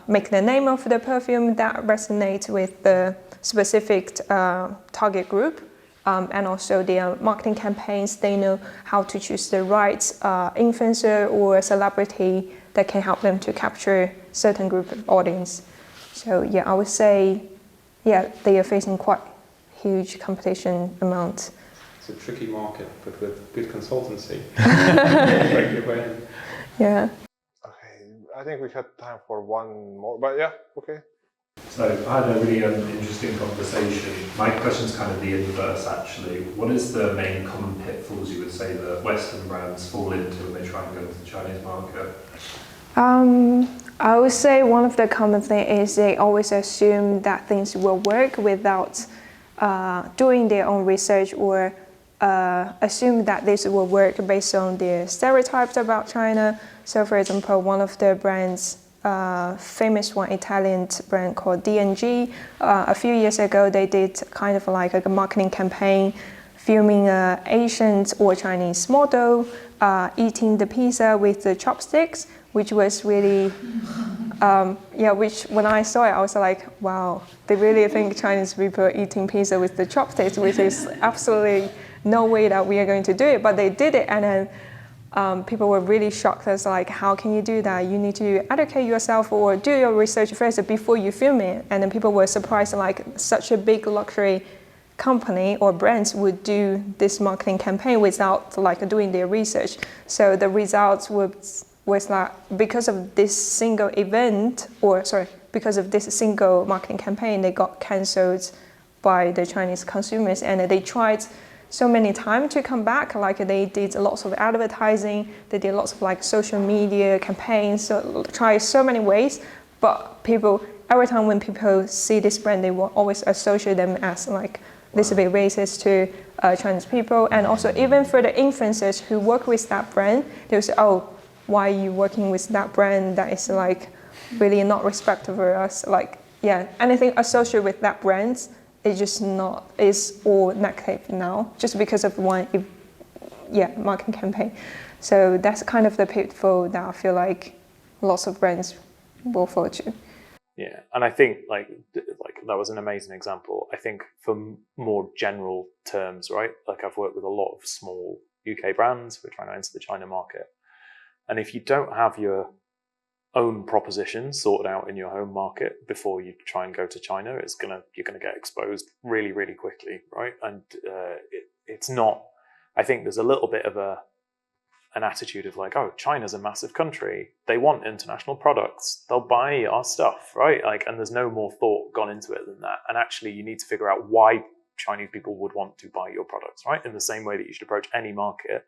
make the name of the perfume that resonates with the specific target group. And also their marketing campaigns, they know how to choose the right influencer or celebrity that can help them to capture certain group of audience. So yeah, I would say, yeah, they are facing quite huge competition amount. It's a tricky market, but with good consultancy. Very good way. Yeah. Okay, I think we had time for one more, but yeah, okay. So I had a really interesting conversation. My question's kind of the inverse actually. What is the main common pitfalls you would say that Western brands fall into when they try and go into the Chinese market? I would say one of the common things is they always assume that things will work without doing their own research, or assume that this will work based on their stereotypes about China. So for example, one of the brands, famous one Italian brand called D&G, a few years ago they did kind of like a marketing campaign filming an Asian or Chinese model eating the pizza with the chopsticks, which was really, which when I saw it, I was like, wow, they really think Chinese people are eating pizza with the chopsticks, which is absolutely no way that we are going to do it. But they did it, and then people were really shocked as like, how can you do that? You need to educate yourself or do your research first before you film it. And then people were surprised, like such a big luxury company or brands would do this marketing campaign without like doing their research. So the results was like, because of this single event, because of this single marketing campaign, they got cancelled by the Chinese consumers, and they tried so many time to come back. Like they did lots of advertising, they did lots of like social media campaigns, so try so many ways. But people, every time when people see this brand, they will always associate them as like this a bit racist to Chinese people. And also even for the influencers who work with that brand, they'll say, oh, why are you working with that brand that is like really not respectful for us? Like, yeah, anything associated with that brand is just not, is all negative now, just because of one, marketing campaign. So that's kind of the pitfall that I feel like lots of brands will fall to. Yeah, and I think like that was an amazing example. I think for more general terms, right? Like I've worked with a lot of small UK brands. We're trying to enter the China market. And if you don't have your own proposition sorted out in your home market before you try and go to China, you're gonna get exposed really, really quickly, right? And it's not. I think there's a little bit of an attitude of like, oh, China's a massive country. They want international products. They'll buy our stuff, right? Like, and there's no more thought gone into it than that. And actually, you need to figure out why Chinese people would want to buy your products, right? In the same way that you should approach any market.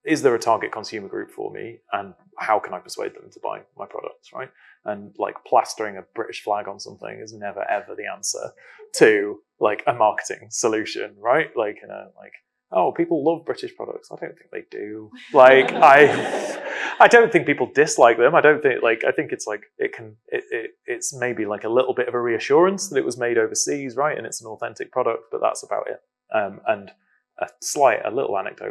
Is there a target consumer group for me, and how can I persuade them to buy my products, right? And like plastering a British flag on something is never ever the answer to like a marketing solution, right? Like, oh, people love British products. I don't think they do. Like, I don't think people dislike them. I think it's like it's maybe like a little bit of a reassurance that it was made overseas, right? And it's an authentic product, but that's about it. And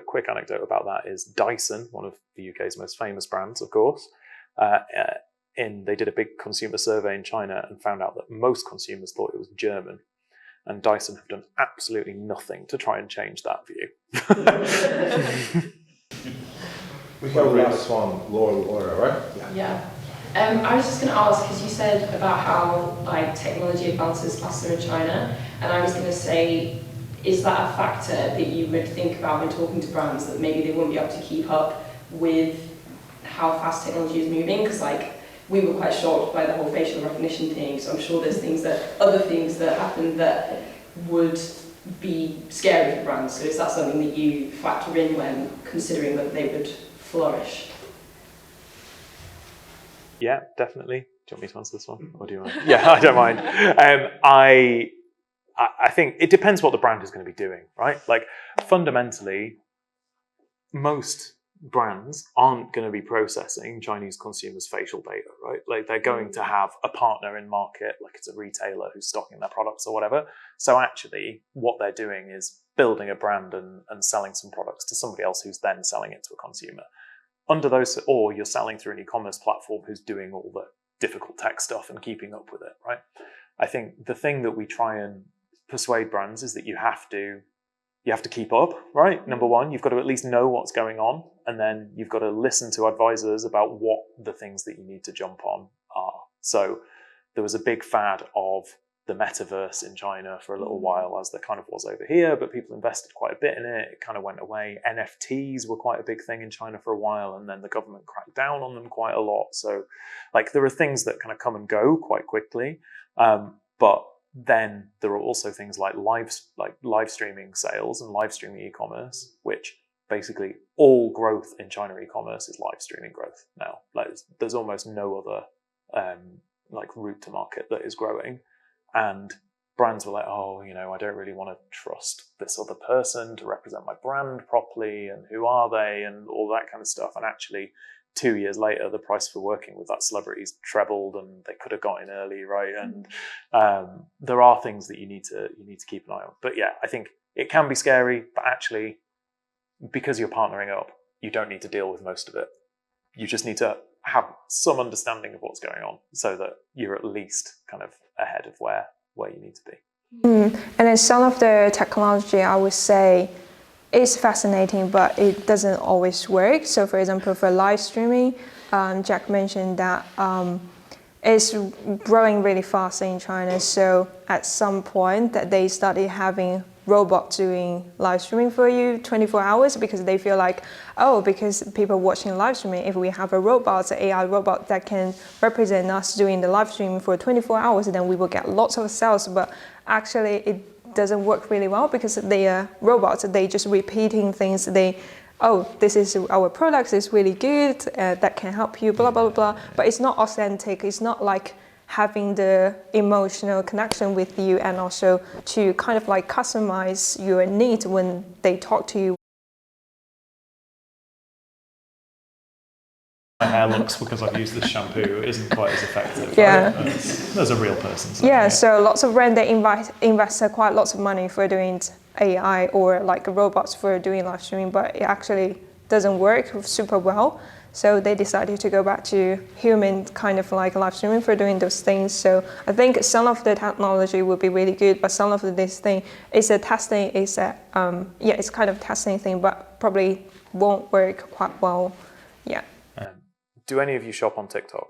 quick anecdote about that is Dyson, one of the UK's most famous brands, of course. They did a big consumer survey in China and found out that most consumers thought it was German. And Dyson have done absolutely nothing to try and change that view. We have last one, Laura, right? Yeah. I was just going to ask, because you said about how like technology advances faster in China, and I was going to say, is that a factor that you would think about when talking to brands, that maybe they won't be able to keep up with how fast technology is moving? Because like we were quite shocked by the whole facial recognition thing, so I'm sure there's other things that happen that would be scary for brands. So is that something that you factor in when considering that they would flourish? Yeah, definitely. Do you want me to answer this one, or do you want? Yeah, I don't mind. I think it depends what the brand is going to be doing, right? Like fundamentally, most brands aren't going to be processing Chinese consumers' facial data, right? Like they're going to have a partner in market, like it's a retailer who's stocking their products or whatever. So actually what they're doing is building a brand and selling some products to somebody else who's then selling it to a consumer. Under those, or you're selling through an e-commerce platform who's doing all the difficult tech stuff and keeping up with it, right? I think the thing that we try and persuade brands is that you have to keep up, right? Number one, you've got to at least know what's going on, and then you've got to listen to advisors about what the things that you need to jump on are. So there was a big fad of the metaverse in China for a little while, as there kind of was over here, but people invested quite a bit in it. It kind of went away. NFTs were quite a big thing in China for a while, and then the government cracked down on them quite a lot. So like there are things that kind of come and go quite quickly, but then there are also things like live streaming sales and live streaming e-commerce, which basically all growth in China e-commerce is live streaming growth now. Like there's almost no other route to market that is growing, and brands were like, oh, I don't really want to trust this other person to represent my brand properly, and who are they, and all that kind of stuff. And actually 2 years later, the price for working with that celebrity's trebled, and they could have got in early, right? And there are things that you need to keep an eye on. But yeah, I think it can be scary, but actually, because you're partnering up, you don't need to deal with most of it. You just need to have some understanding of what's going on, so that you're at least kind of ahead of where you need to be. And then some of the technology, I would say, is fascinating, but it doesn't always work. So for example, for live streaming, Jack mentioned that it's growing really fast in China. So at some point that they started having robots doing live streaming for you 24 hours, because they feel like, because people watching live streaming, if we have a robot, an AI robot that can represent us doing the live streaming for 24 hours, then we will get lots of sales. But actually doesn't work really well because they are robots. They just repeating things. Oh, this is our product, it's really good, that can help you, blah, blah, blah. But it's not authentic. It's not like having the emotional connection with you and also to kind of like customize your needs when they talk to you. My hair looks because I've used this shampoo isn't quite as effective. Yeah. Right? There's a real person. So, Yeah, so lots of brands, they invest quite lots of money for doing AI or like robots for doing live streaming, but it actually doesn't work super well. So they decided to go back to human kind of like live streaming for doing those things. So I think some of the technology will be really good, but some of this thing is a testing, it's kind of testing thing, but probably won't work quite well. Yeah. Do any of you shop on TikTok?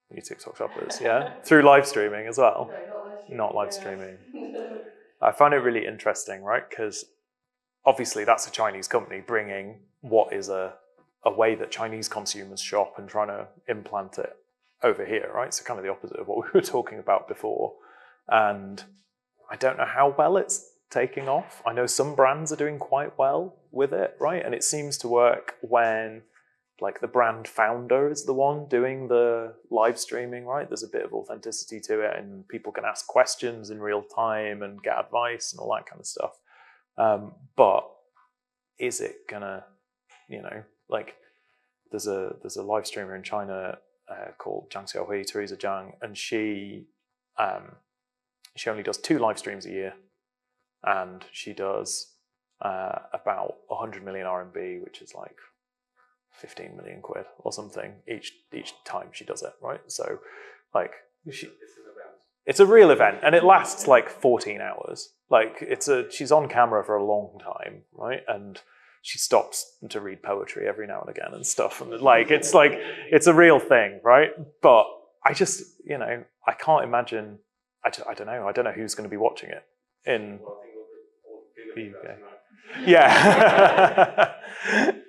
Are you TikTok shoppers? Yeah, through live streaming as well. Not live streaming. I find it really interesting, right? Because obviously that's a Chinese company bringing what is a way that Chinese consumers shop and trying to implant it over here, right? So kind of the opposite of what we were talking about before. And I don't know how well it's taking off. I know some brands are doing quite well with it, right? And it seems to work when like the brand founder is the one doing the live streaming, right? There's a bit of authenticity to it and people can ask questions in real time and get advice and all that kind of stuff. But is it gonna, like there's a live streamer in China called Zhang Xiaohui, Teresa Zhang, and she only does 2 live streams a year, and she does about 100 million RMB, which is like 15 million quid or something each time she does it, right? So like it's a real event and it lasts like 14 hours. Like she's on camera for a long time, right? And she stops to read poetry every now and again and stuff. And it's a real thing, right? But I just, I can't imagine, I don't know who's going to be watching it in the UK. Yeah.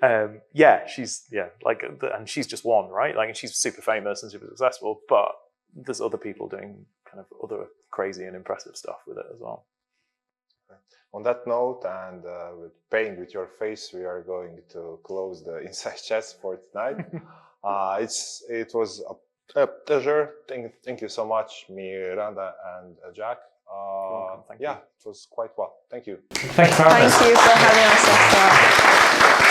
And she's just one, right? Like, and she's super famous and super successful, but there's other people doing kind of other crazy and impressive stuff with it as well. On that note, and with paying with your face, we are going to close the Inside Chats for tonight. It was a pleasure. Thank you so much, Miranda and Jack. Welcome, thank you. It was quite well. Thank you. Thanks for having us. Thank you for having us as well.